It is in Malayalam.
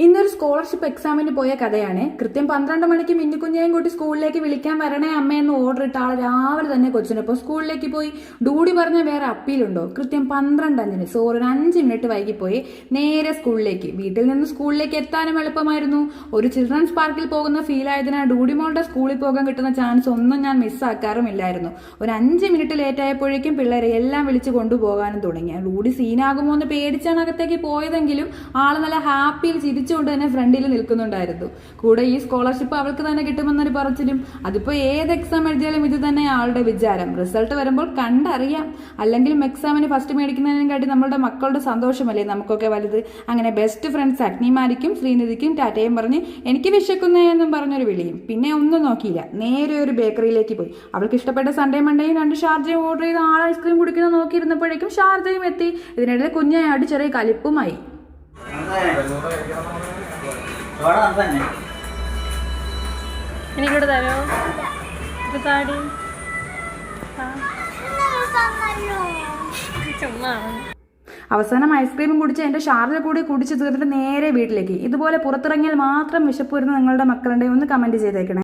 ഇന്നൊരു സ്കോളർഷിപ്പ് എക്സാമിന് പോയ കഥയാണ്. കൃത്യം 12 മണിക്ക് മിന്നുകുഞ്ഞേയും കൂട്ടി സ്കൂളിലേക്ക് വിളിക്കാൻ വരണേ അമ്മയെന്ന് ഓർഡർ ഇട്ട ആൾ രാവിലെ തന്നെ കൊച്ചിനൊപ്പം സ്കൂളിലേക്ക് പോയി. ഡ്യൂട്ടി പറഞ്ഞ വേറെ അപ്പീലുണ്ടോ? കൃത്യം 12:05 സോറി, ഒരു 5 മിനിറ്റ് വൈകിപ്പോയി നേരെ സ്കൂളിലേക്ക്. വീട്ടിൽ നിന്ന് സ്കൂളിലേക്ക് എത്താനും എളുപ്പമായിരുന്നു. ഒരു ചിൽഡ്രൻസ് പാർക്കിൽ പോകുന്ന ഫീൽ ആയതിനാൽ ഡ്യൂട്ടി മോളുടെ സ്കൂളിൽ പോകാൻ കിട്ടുന്ന ചാൻസ് ഒന്നും ഞാൻ മിസ്സാക്കാറുമില്ലായിരുന്നു. ഒരു 5 മിനിറ്റ് ലേറ്റ് ആയപ്പോഴേക്കും പിള്ളേരെ എല്ലാം വിളിച്ച് കൊണ്ടുപോകാനും തുടങ്ങി. ഡ്യൂട്ടി സീനാകുമോ എന്ന് പേടിച്ചാണ് അകത്തേക്ക് പോയതെങ്കിലും ആള് നല്ല ഹാപ്പിയിൽ ചിരിച്ചുകൊണ്ട് തന്നെ ഫ്രണ്ടിൽ നിൽക്കുന്നുണ്ടായിരുന്നു. കൂടെ ഈ സ്കോളർഷിപ്പ് അവൾക്ക് തന്നെ കിട്ടുമെന്നൊരു പറച്ചിലും. അതിപ്പോ ഏത് എക്സാം എഴുതിയാലും ഇത് തന്നെ ആളുടെ വിചാരം. റിസൾട്ട് വരുമ്പോൾ കണ്ടറിയാം. അല്ലെങ്കിലും എക്സാമിന് ഫസ്റ്റ് മേടിക്കുന്നതിനും കാട്ടി നമ്മളുടെ മക്കളുടെ സന്തോഷമല്ലേ നമുക്കൊക്കെ വലുത്. അങ്ങനെ ബെസ്റ്റ് ഫ്രണ്ട്സ് അഗ്നിമാരിക്കും ശ്രീനിധിക്കും ടാറ്റയും പറഞ്ഞ് എനിക്ക് വിശക്കുന്നേ എന്നും പറഞ്ഞൊരു വിളിയും. പിന്നെ ഒന്നും നോക്കിയില്ല, നേരെ ഒരു ബേക്കറിയിലേക്ക് പോയി. അവൾക്ക് ഇഷ്ടപ്പെട്ട സൺഡേ മണ്ടയും 2 ഷാർജയും ഓർഡർ ചെയ്ത് ആൾ ഐസ്ക്രീം കുടിക്കുന്നത് നോക്കിയിരുന്നപ്പോഴേക്കും ഷാർജയും എത്തി. ഇതിനിടയിൽ കുഞ്ഞായിട്ട് ചെറിയ കലിപ്പുമായി. എനിക്കിവിടെ തരോ താടി അവസാനം ഐസ്ക്രീമും കുടിച്ച് എൻ്റെ ഷാർജ കൂടി കുടിച്ച് തീർന്നിട്ട് നേരെ വീട്ടിലേക്ക്. ഇതുപോലെ പുറത്തിറങ്ങിയാൽ മാത്രം വിശപ്പ് വരുന്ന നിങ്ങളുടെ മക്കളുടെ ഒന്ന് കമൻറ്റ് ചെയ്തേക്കണേ.